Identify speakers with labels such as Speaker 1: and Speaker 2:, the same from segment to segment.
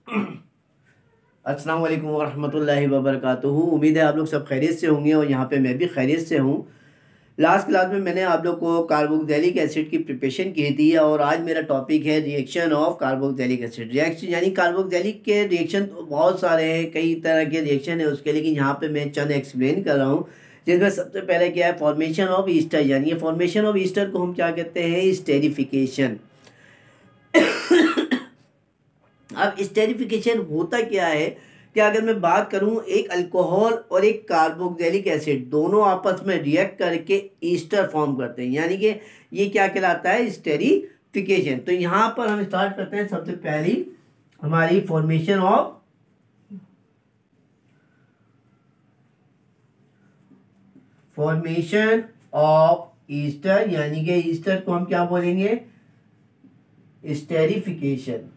Speaker 1: अस्सलाम वालेकुम वरहमतुल्लाहि वबरकातुहू। उम्मीद है आप लोग सब खैरियत से होंगे और यहाँ पे मैं भी खैरियत से हूँ। लास्ट क्लास में मैंने आप लोग को कार्बोक्सिलिक एसिड की प्रिपरेशन की थी और आज मेरा टॉपिक है reaction of carboxylic acid. Reaction यानी कार्बोक्सिलिक के रिएक्शन तो बहुत सारे हैं, कई तरह के रिएक्शन है उसके, लेकिन यहाँ पे मैं चंद एक्सप्लेन कर रहा हूँ। जिसमें सबसे पहले क्या है, फॉर्मेशन ऑफ ईस्टर। यानी फॉर्मेशन ऑफ ईस्टर को हम क्या कहते हैं, स्टेरिफिकेशन। अब स्टेरिफिकेशन होता क्या है कि अगर मैं बात करूं, एक अल्कोहल और एक कार्बोक्सिलिक एसिड दोनों आपस में रिएक्ट करके ईस्टर फॉर्म करते हैं, यानी कि ये क्या कहलाता है, स्टेरिफिकेशन। तो यहां पर हम स्टार्ट करते हैं सबसे पहली हमारी फॉर्मेशन ऑफ ईस्टर, यानी कि ईस्टर को हम क्या बोलेंगे, स्टेरिफिकेशन।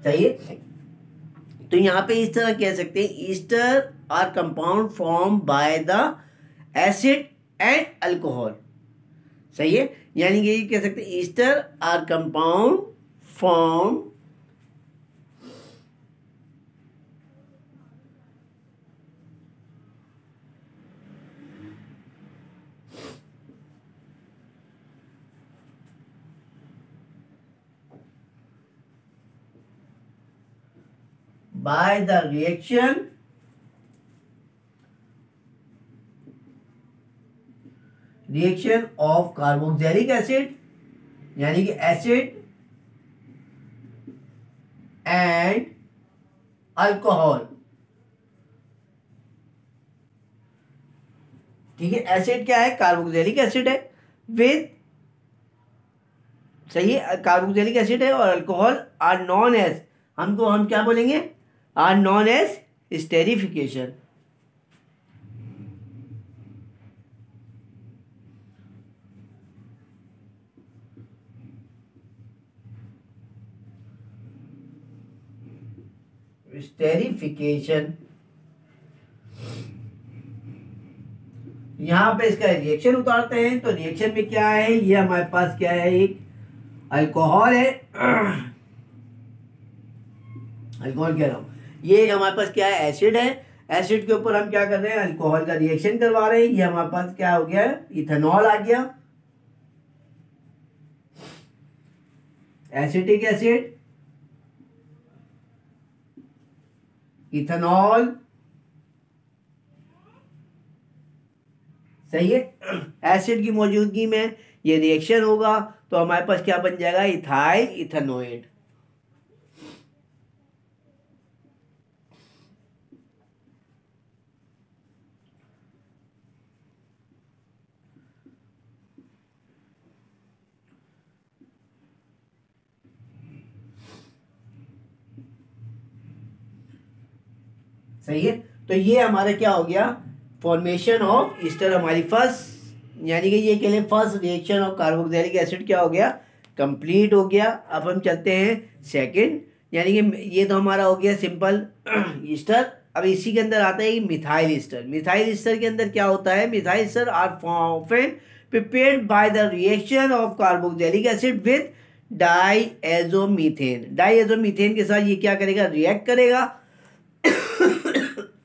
Speaker 1: चाहिए तो यहाँ पे इस तरह कह सकते हैं, ester are compound form by the acid and alcohol. सही है, यानी कि ये कह सकते हैं ester are compound form by the reaction of carboxylic acid, यानी कि एसिड एंड अल्कोहल। ठीक है, एसिड क्या है, कार्बोक्सिलिक एसिड है विद, सही है, कार्बोक्सिलिक एसिड है और अल्कोहल आर नॉन एज, हम क्या बोलेंगे, are known as esterification. Esterification, यहां पे इसका रिएक्शन उतारते हैं। तो रिएक्शन में क्या है, ये हमारे पास क्या है, एक अल्कोहल है, अल्कोहल कह रहा हूं, ये एक हमारे पास क्या है, एसिड है। एसिड के ऊपर हम क्या कर रहे हैं, अल्कोहल का रिएक्शन करवा रहे हैं। ये हमारे पास क्या हो गया, इथेनॉल आ गया, एसिटिक एसिड, इथेनॉल। सही है, एसिड की मौजूदगी में ये रिएक्शन होगा तो हमारे पास क्या बन जाएगा, इथाइल इथेनोएट। सही है, तो ये हमारा क्या हो गया, फॉर्मेशन ऑफ ईस्टर हमारी फर्स्ट, यानी कि ये कह लें first reaction of carboxylic acid क्या हो गया, कंप्लीट हो गया। अब हम चलते हैं सेकंड, यानी कि ये तो हमारा हो गया सिंपल ईस्टर। अब इसी के अंदर आता है मिथाइल ईस्टर। मिथाइल ईस्टर के अंदर क्या होता है, methyl ester are often prepared by the reaction of carboxylic acid with diazomethane. Diazomethane के साथ ये क्या करेगा, रिएक्ट करेगा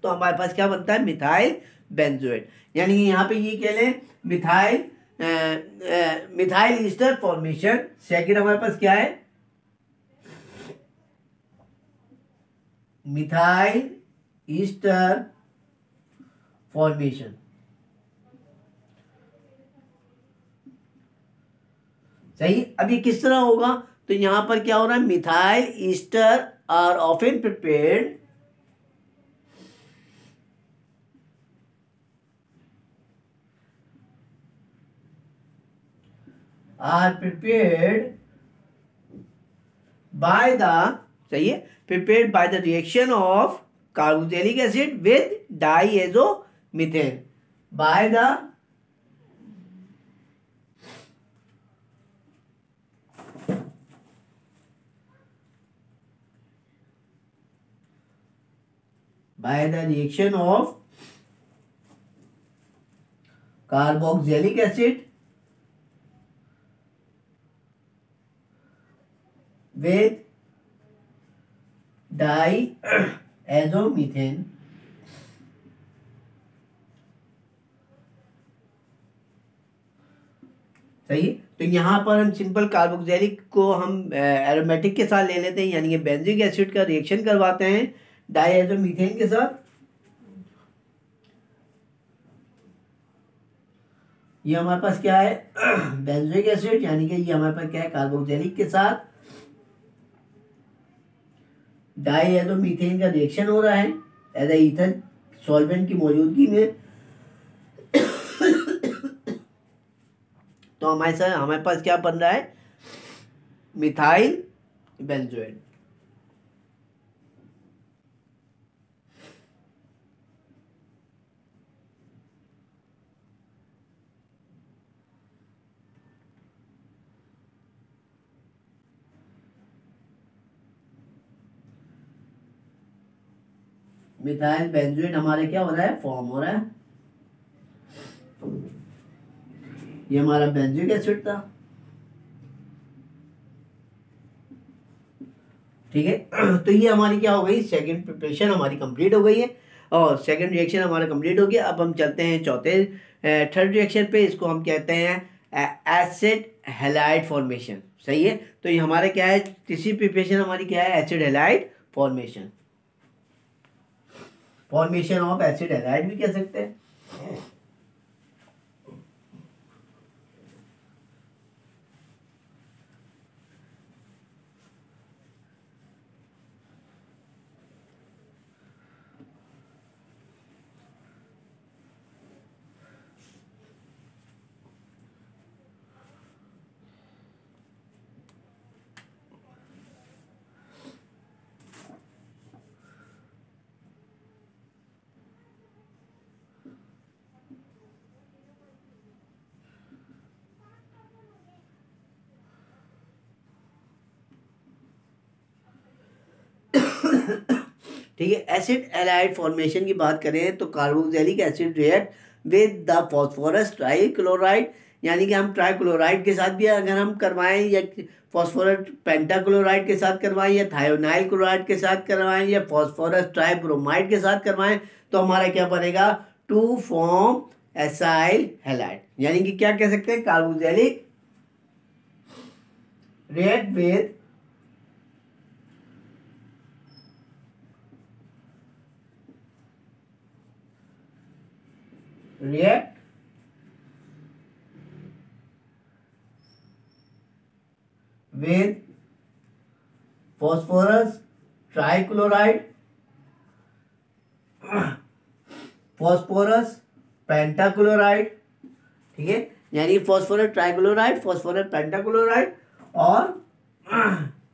Speaker 1: तो हमारे पास क्या बनता है, मिथाइल बेंजोएट। यानी कि यहाँ पे ये कह लें methyl methyl Easter formation. Second हमारे पास क्या है, मिथाइल ईस्टर फॉर्मेशन। सही, अब ये किस तरह होगा, तो यहां पर क्या हो रहा है, methyl ester are often prepared by the, सही है, prepared by the reaction of carboxylic acid with diazomethane by the reaction of carboxylic acid with diazomethane सही। तो यहाँ पर हम सिंपल कार्बोक्सिलिक को हम एरोमेटिक के साथ ले लेते हैं, यानी कि बेंजोइक एसिड का रिएक्शन करवाते हैं डायज़ोमीथेन के साथ। ये हमारे पास क्या है बेंजोइक एसिड, यानी कि ये हमारे पास क्या है कार्बोक्सिलिक के साथ डायज़ोमीथेन का रिएक्शन हो रहा है एज ए ईथर सॉल्वेंट की मौजूदगी में। तो हमारे पास क्या बन रहा है मिथाइल बेंजोएट। मिथाइल बेंजोएट हमारे क्या हो रहा है फॉर्म हो रहा है। ये हमारा बेंजोइक एसिड था, ठीक है। तो ये हमारी क्या हो गई सेकंड प्रिपरेशन हमारी कंप्लीट हो गई है और सेकंड रिएक्शन हमारा कंप्लीट हो गया। अब हम चलते हैं चौथे थर्ड रिएक्शन पे। इसको हम कहते हैं एसिड हैलाइड फॉर्मेशन, सही है। तो ये हमारे क्या है तीसरी प्रिपरेशन हमारी क्या है acid halide formation, formation of acid halide भी कह सकते हैं। ठीक है। एसिड हैलाइड फॉर्मेशन की बात करें तो carboxylic acid react with the phosphorus trichloride, यानी कि हम ट्राइक्लोराइड के साथ भी अगर हम करवाएं या फॉस्फोरस पेंटाक्लोराइड के साथ करवाएं या थायोनाइल क्लोराइड के साथ करवाएं या फॉस्फोरस ट्राइब्रोमाइड के साथ करवाएं तो हमारा क्या बनेगा टू फॉर्म एसाइल हैलाइड, यानी कि क्या कह सकते हैं carboxylic react with react with phosphorus trichloride, phosphorus pentachloride, ठीक है, यानी फॉस्फोरस ट्राइक्लोराइड फॉस्फोरस पेंटाक्लोराइड और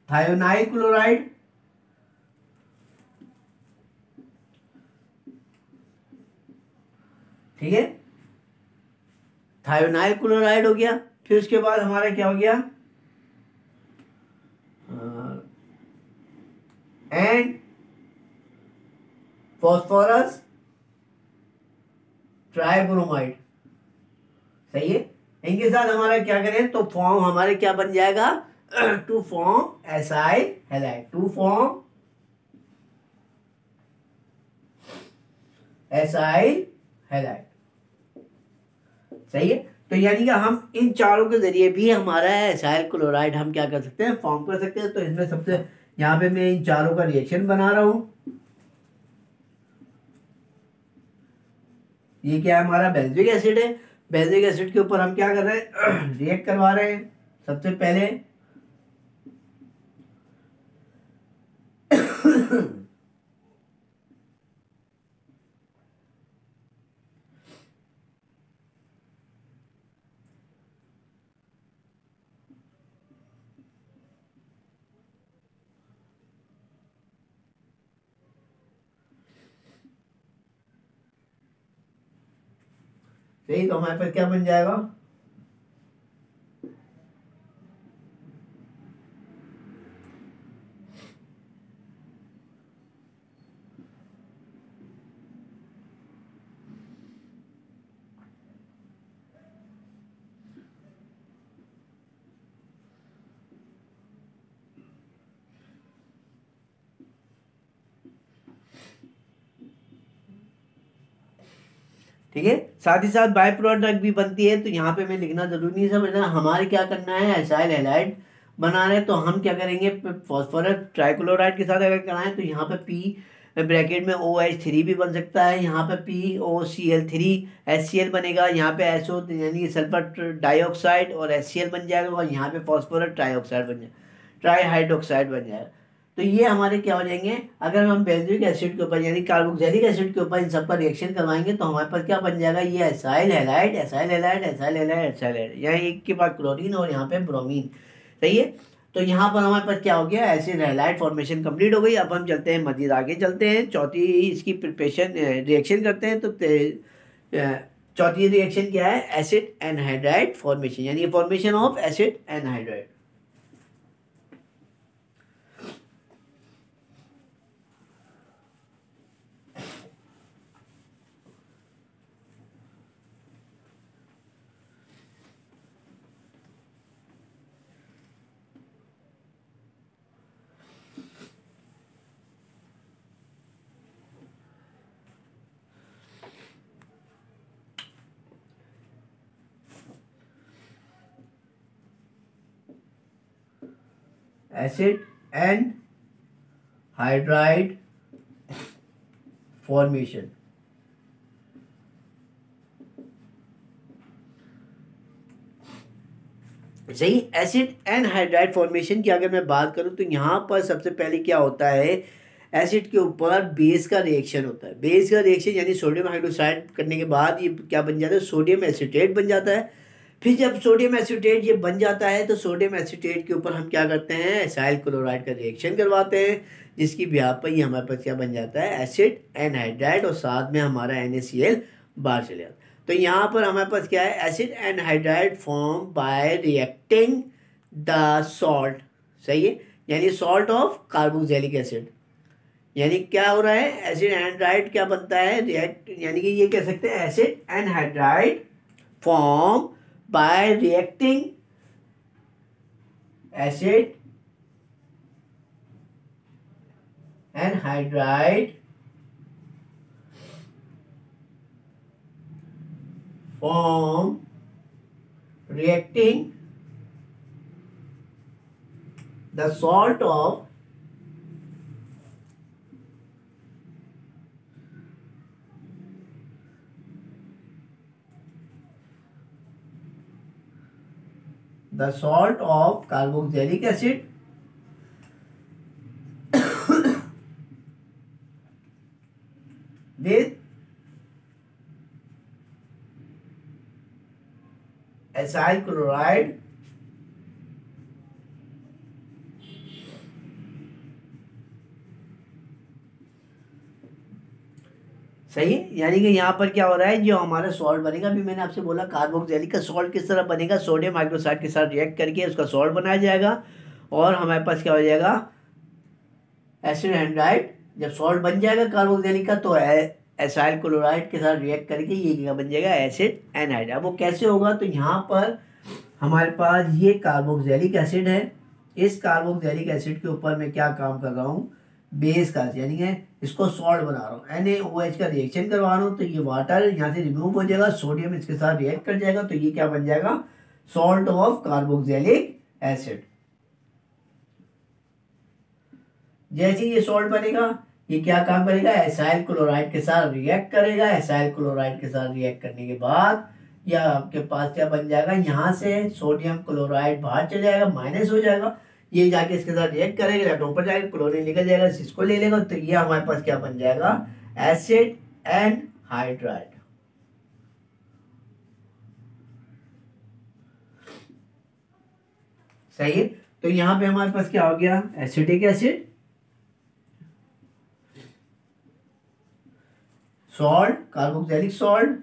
Speaker 1: थायोनाइल क्लोराइड, ठीक है। थायोनाइल क्लोराइड हो गया। फिर उसके बाद हमारा क्या हो गया एंड फॉस्फोरस ट्राइब्रोमाइड, सही है। इनके साथ हमारा क्या करें तो फॉर्म हमारे क्या बन जाएगा to form acyl halide, to form acyl halide, सही है। तो यानी कि हम इन चारों के जरिए भी हमारा एसाइल क्लोराइड हम क्या कर सकते हैं फॉर्म कर सकते हैं। तो इसमें सबसे यहाँ पे मैं इन चारों का रिएक्शन बना रहा हूं। ये क्या है हमारा बेंजोइक एसिड है। बेंजोइक एसिड के ऊपर हम क्या कर रहे हैं रिएक्ट करवा रहे हैं सबसे पहले सही। तो हमारे पास क्या बन जाएगा ठीक है। साथ ही साथ बाय प्रोडक्ट भी बनती है, तो यहाँ पे मैं लिखना जरूरी नहीं समझना। हमारे क्या करना है, एसाइल हैलाइड बना रहे हैं, तो हम क्या करेंगे, फॉस्फोरस ट्राइक्लोराइड के साथ अगर कराएं तो यहाँ पे पी ब्रैकेट में OH3 भी बन सकता है, यहाँ पे POCl3 HCl बनेगा, यहाँ पे SO यानी सल्फर डाइऑक्साइड और HCl बन जाएगा, और यहाँ पे फॉस्फोरस ट्राइऑक्साइड बन जाएगा, ट्राईहाइड्रोक्साइड बन जाएगा। तो ये हमारे क्या हो जाएंगे, अगर हम बेंजोइक एसिड के ऊपर यानी कार्बोक्सिलिक एसिड के ऊपर इन सब का रिएक्शन करवाएंगे तो हमारे पास क्या बन जाएगा, ये acyl halide, acyl halide, acyl halide, acyl halide, यहाँ एक के बाद क्लोरीन और यहाँ पे ब्रोमीन। सही है। तो यहाँ पर हमारे पास क्या हो गया, एसिड हैलाइड फॉर्मेशन कंप्लीट हो गई। अब हम चलते हैं मजीद आगे चलते हैं, चौथी इसकी प्रिपरेशन रिएक्शन करते हैं। तो चौथी रिएक्शन क्या है, एसिड एनहाइड्राइड फॉर्मेशन, यानी formation of acid anhydride. Acid anhydride formation. सही। एसिड एनहाइड्राइड फॉर्मेशन की अगर मैं बात करूं तो यहाँ पर सबसे पहले क्या होता है, एसिड के ऊपर बेस का रिएक्शन होता है। बेस का रिएक्शन यानी सोडियम हाइड्रोक्साइड करने के बाद ये क्या बन जाता है, सोडियम एसीटेट बन जाता है। फिर जब सोडियम एसीटेट ये बन जाता है तो सोडियम एसीटेट के ऊपर हम क्या करते हैं, एसाइल क्लोराइड का रिएक्शन करवाते हैं, जिसकी बिहार पर ये हमारे पास क्या बन जाता है, एसिड एनहाइड्राइड, और साथ में हमारा NaCl बाहर चले जाता है। तो यहाँ पर हमारे पास क्या है, acid anhydride form by reacting the salt. सही है, यानी सॉल्ट ऑफ कार्बोक्सिलिक एसिड, यानी क्या हो रहा है, एसिड एनहाइड्राइड क्या बनता है, रिएक्ट, यानी कि ये कह सकते हैं acid anhydride form by reacting acid anhydride form reacting the salt of carboxylic acid with acyl chloride सही है। यानी कि यहाँ पर क्या हो रहा है, जो हमारा सॉल्ट बनेगा, अभी मैंने आपसे बोला कार्बोक्सिलिक का सॉल्ट किस तरह बनेगा, सोडियम हाइड्रोक्साइड के साथ रिएक्ट करके उसका सॉल्ट बनाया जाएगा, और हमारे पास क्या हो जाएगा, एसिड एनहाइड्राइड। जब सॉल्ट बन जाएगा कार्बोक्सिलिक का तो एसाइल क्लोराइड के साथ रिएक्ट करके ये क्या बन जाएगा, एसिड एनहाइड्राइड। अब वो कैसे होगा, तो यहाँ पर हमारे पास ये कार्बोक्सिलिक एसिड है, इस कार्बोक्सिलिक एसिड के ऊपर मैं क्या काम कर रहा हूँ, बेस का, यानी कि इसको सॉल्ट बना रहा हूँ, NaOH का रिएक्शन करवा रहा हूँ, तो ये वाटर यहाँ से रिमूव हो जाएगा, सोडियम इसके साथ रिएक्ट कर जाएगा, तो ये क्या बन जाएगा, सॉल्ट ऑफ कार्बोक्सिलिक एसिड। जैसे ये सॉल्ट बनेगा, ये क्या काम करेगा, एसाइल क्लोराइड के साथ रिएक्ट करेगा, एसाइल क्लोराइड के साथ रिएक्ट करने के बाद या आपके पास क्या बन जाएगा, यहाँ से सोडियम क्लोराइड बाहर चले जाएगा, माइनस हो जाएगा, ये जाके इसके साथ रिएक्ट करेगा, इलेक्ट्रॉन ऊपर जाएगा, क्लोरीन निकल जाएगा, इसको ले लेगा, तो ये हमारे पास क्या बन जाएगा, एसिड एनहाइड्राइड। सही है। तो यहाँ पे हमारे पास क्या हो गया, acetic acid, salt, carboxylic salt,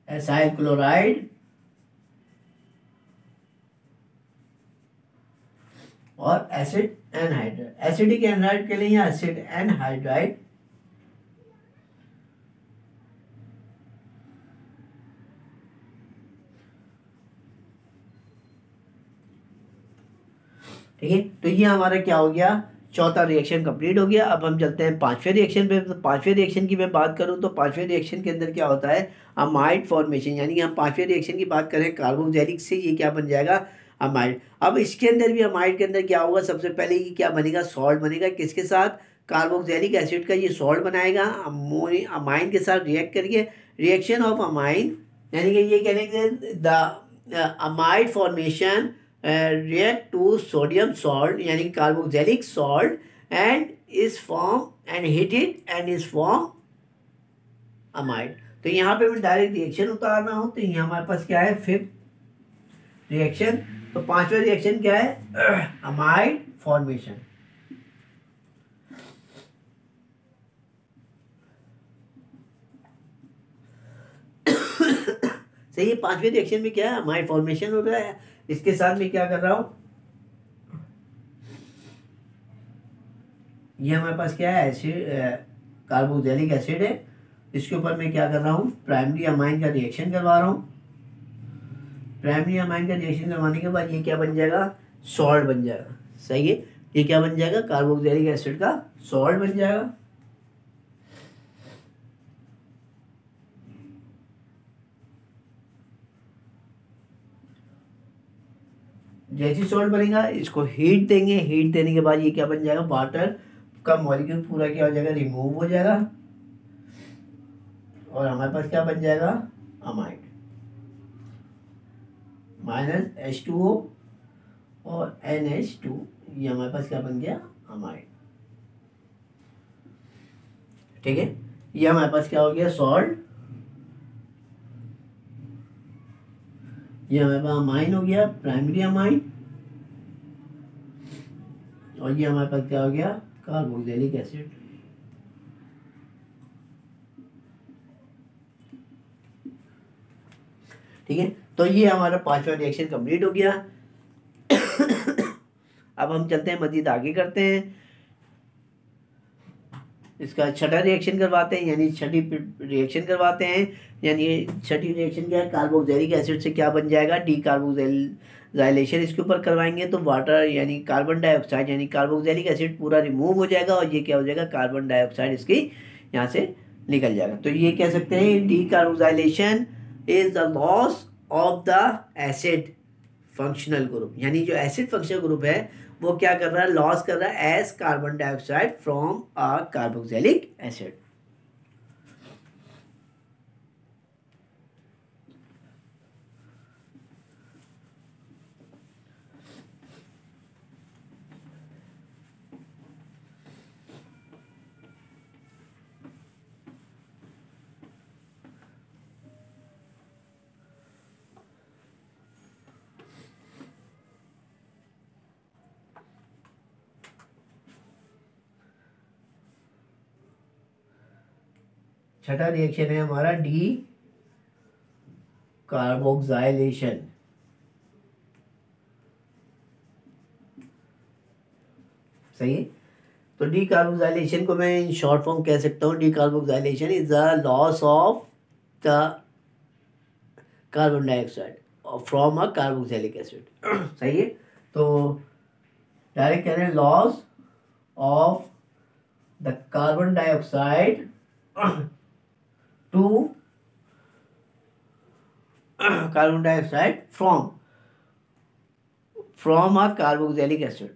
Speaker 1: acyl chloride और एसिड एनहाइड्राइड। एसिडिक एनहाइड्राइड के लिए यहाँ एसिड एनहाइड्राइड, ठीक है, तो ये हमारा क्या हो गया, चौथा रिएक्शन कंप्लीट हो गया। अब हम चलते हैं पांचवें रिएक्शन पे। तो पांचवें रिएक्शन की मैं बात करूं तो पांचवें रिएक्शन के अंदर क्या होता है, अमाइड फॉर्मेशन। यानी कि हम पांचवें रिएक्शन की बात करें कार्बोक्सिलिक से, ये क्या बन जाएगा, अमाइड। अब इसके अंदर भी अमाइड के अंदर क्या होगा, सबसे पहले ये क्या बनेगा, सॉल्ट बनेगा। किसके साथ, कार्बोक्सिलिक एसिड का ये सॉल्ट बनाएगा अमाइन के साथ रिएक्ट करके। रिएक्शन ऑफ अमाइन यानी कि ये कहने के the amide formation react to sodium salt यानी carboxylic salt and is form and heat it and is form amide. तो यहाँ पे मैं डायरेक्ट रिएक्शन उतार रहा हूँ। तो यहाँ हमारे पास क्या है, फिफ्थ रिएक्शन। तो पांचवा रिएक्शन क्या है, अमाइड फॉर्मेशन। सही है, पांचवें रिएक्शन में क्या है, अमाइड फॉर्मेशन हो रहा है। इसके साथ में क्या कर रहा हूं, ये हमारे पास क्या है, एसिड, कार्बोक्सिलिक एसिड है। इसके ऊपर मैं क्या कर रहा हूँ, प्राइमरी अमाइन का रिएक्शन करवा रहा हूँ। प्राइमरी अमाइन का रिएक्शन करवाने के बाद ये क्या बन जाएगा, सॉल्ट बन जाएगा। सही है, ये क्या बन जाएगा, कार्बोक्सिलिक एसिड का सॉल्ट बन जाएगा। जैसे सॉल्ट बनेगा इसको हीट देंगे, हीट देने के बाद ये क्या बन जाएगा, वाटर का मॉलिक्यूल पूरा क्या हो जाएगा, रिमूव हो जाएगा और हमारे पास क्या बन जाएगा, अमाइड माइनस H2O और NH2। ये हमारे पास क्या बन गया, अमाइड। ठीक है, ये हमारे पास क्या हो गया, सॉल्ट। ये हमारे पास अमाइन हो गया, प्राइमरी अमाइन। और ये हमारे पास क्या हो गया, कार्बोक्सिलिक एसिड। ठीक है, तो ये हमारा पांचवा रिएक्शन कंप्लीट हो गया। अब हम चलते हैं, मजीद आगे करते हैं। इसका छठा रिएक्शन करवाते हैं, यानी छठी रिएक्शन करवाते हैं। यानी छठी रिएक्शन क्या है, कार्बोक्सिलिक एसिड से क्या बन जाएगा, डी कार्बोक्सिलेशन इसके ऊपर करवाएंगे तो वाटर यानी कार्बन डाइऑक्साइड यानी कार्बोक्सिलिक एसिड पूरा रिमूव हो जाएगा और ये क्या हो जाएगा, कार्बन डाइऑक्साइड इसकी यहाँ से निकल जाएगा। तो ये कह सकते हैं D carboxylation is the loss of the acid functional group. यानी जो एसिड फंक्शनल ग्रुप है वो क्या कर रहा है, लॉस कर रहा है as carbon dioxide from a carboxylic acid. छठा रिएक्शन है हमारा डी कार्बोक्सिलेशन। सही है, तो डी कार्बोक्सिलेशन को मैं इन शॉर्ट फॉर्म कह सकता हूँ, decarboxylation is the loss of the carbon dioxide from a carboxylic acid. सही है, तो डायरेक्ट कह रहे हैं loss of the carbon dioxide to carbon dioxide from a carboxylic acid.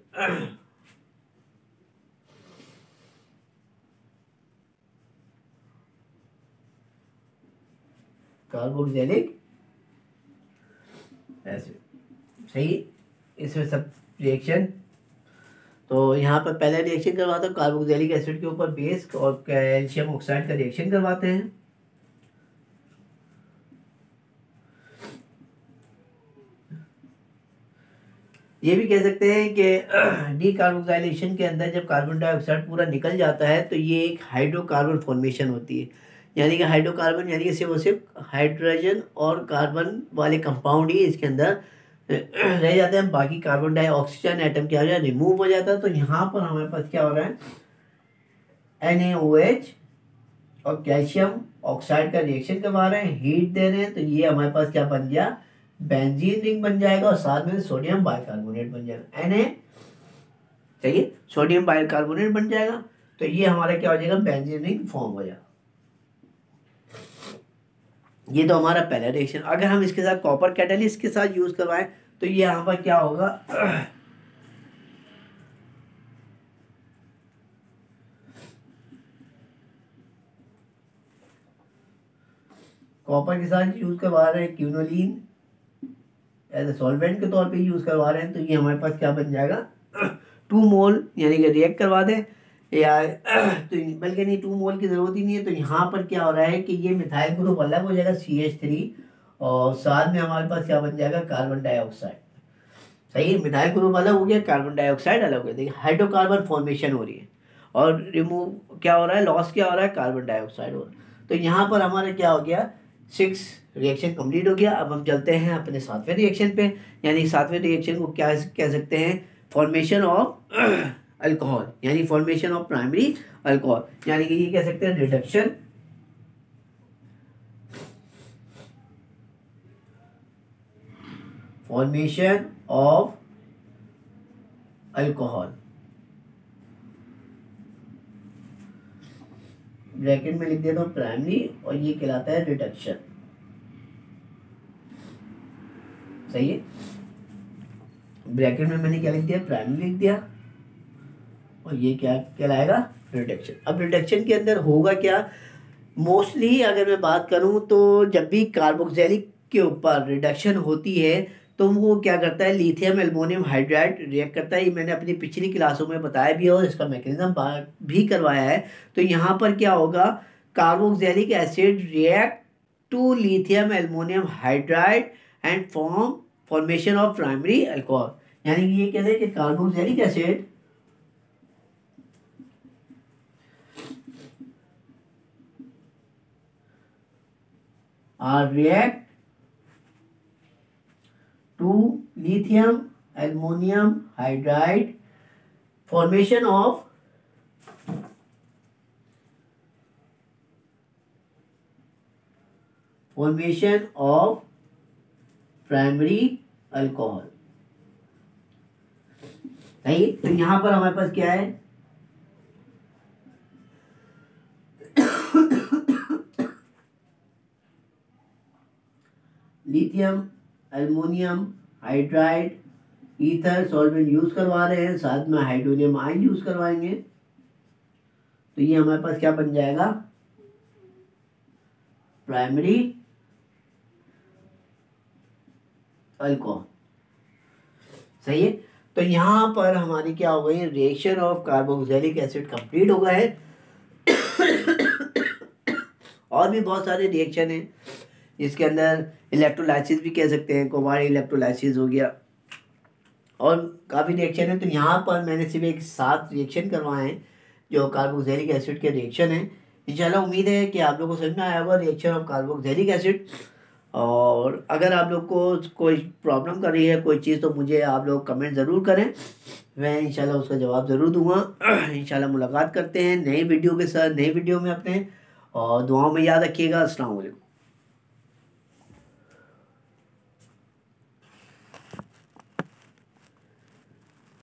Speaker 1: Carboxylic acid. सही, इसमें सब रिएक्शन। तो यहाँ पर पहला रिएक्शन करवाते हैं कार्बोक्सिलिक एसिड के ऊपर बेस और कैल्शियम ऑक्साइड का रिएक्शन करवाते हैं। ये भी कह सकते हैं कि डी कार्बोक्सिलेशन के अंदर जब कार्बन डाइऑक्साइड पूरा निकल जाता है तो ये एक हाइड्रोकार्बन फॉर्मेशन होती है। यानी कि हाइड्रोकार्बन यानी कि सिर्फ हाइड्रोजन और कार्बन वाले कंपाउंड ही इसके अंदर रह जाते हैं, बाकी कार्बन डाइऑक्सीजन एटम क्या हो जाए, रिमूव हो जाता है। तो यहाँ पर हमारे पास क्या हो रहा है, NaOH और कैल्शियम ऑक्साइड का रिएक्शन करवा रहे हैं, हीट दे रहे हैं। तो ये हमारे पास क्या बन गया, बेंजीन रिंग बन जाएगा और साथ में सोडियम बाइकार्बोनेट बन जाएगा। Na सही है, सोडियम बाइकार्बोनेट बन जाएगा। तो ये हमारा क्या हो जाएगा, बेंजीन फॉर्म हो जाएगा। ये तो हमारा पहला रिएक्शन। अगर हम इसके साथ कॉपर कैटालिस्ट के साथ यूज करवाएं तो ये यहाँ पर क्या होगा, कॉपर के साथ यूज करवा रहे हैं क्यूनोलिन एज ए सॉल्वेंट के तौर पे यूज करवा रहे हैं, तो ये हमारे पास क्या बन जाएगा 2 मोल, यानी कि रिएक्ट करवा दें या तो बल्कि नहीं 2 मोल की ज़रूरत ही नहीं है। तो यहाँ पर क्या हो रहा है कि ये मिथाइल ग्रुप अलग हो जाएगा CH3 और साथ में हमारे पास क्या बन जाएगा कार्बन डाइऑक्साइड। सही है, मिथाइल ग्रुप अलग हो गया, कार्बन डाइऑक्साइड अलग हो गया। देखिए हाइड्रोकार्बन फॉर्मेशन हो रही है और रिमूव क्या हो रहा है, लॉस क्या हो रहा है, कार्बन डाइऑक्साइड हो रहा है। तो यहाँ पर हमारा क्या हो गया, 6 रिएक्शन कंप्लीट हो गया। अब हम चलते हैं अपने 7वें रिएक्शन पे, यानी 7वें रिएक्शन को क्या कह सकते हैं, फॉर्मेशन ऑफ अल्कोहल, यानी फॉर्मेशन ऑफ प्राइमरी अल्कोहल, यानी कि ये कह सकते हैं reduction formation of alcohol, bracket में लिख देता हूँ प्राइमरी और ये कहलाता है रिडक्शन। सही है, ब्रैकेट में मैंने क्या लिख दिया, प्राइमरी लिख दिया और ये क्या कहलाएगा, रिडक्शन। अब रिडक्शन के अंदर होगा क्या, मोस्टली अगर मैं बात करूं तो जब भी कार्बोक्सिलिक के ऊपर रिडक्शन होती है तो वो क्या करता है, लिथियम एल्युमिनियम हाइड्राइड रिएक्ट करता है। ये मैंने अपनी पिछली क्लासों में बताया भी है और इसका मैकेनिज्म भी करवाया है। तो यहाँ पर क्या होगा, carboxylic acid react to lithium aluminium hydride and formation of primary alcohol, यानी कि ये कहते हैं कि carboxylic acid are react to lithium aluminum hydride formation of primary alcohol। नहीं, तो यहां पर हमारे पास क्या है, lithium aluminium hydride ether solvent use करवा रहे हैं, साथ में हाइड्रोनियम आयन यूज करवाएंगे। तो ये हमारे पास क्या बन जाएगा, प्राइमरी अल्कोहल। सही है, तो यहाँ पर हमारी क्या हो गई, reaction of carboxylic acid complete हो गया है। और भी बहुत सारे रिएक्शन हैं इसके अंदर, इलेक्ट्रोलाइसिस भी कह सकते हैं, कोबाल्ट इलेक्ट्रोलाइसिस हो गया और काफ़ी रिएक्शन है। तो यहाँ पर मैंने सिर्फ एक 7 रिएक्शन करवाए हैं जो कार्बोक्सिलिक एसिड के रिएक्शन हैं। इंशाल्लाह उम्मीद है कि आप लोगों को समझ में आया होगा रिएक्शन ऑफ कार्बोक्सिलिक एसिड। और अगर आप लोग को कोई प्रॉब्लम कर रही है कोई चीज़ तो मुझे आप लोग कमेंट ज़रूर करें, मैं इंशाल्लाह उसका जवाब ज़रूर दूंगा। इंशाल्लाह मुलाकात करते हैं नई वीडियो के साथ, नई वीडियो में अपने, और दुआओं में याद रखिएगा। अस्सलाम वालेकुम।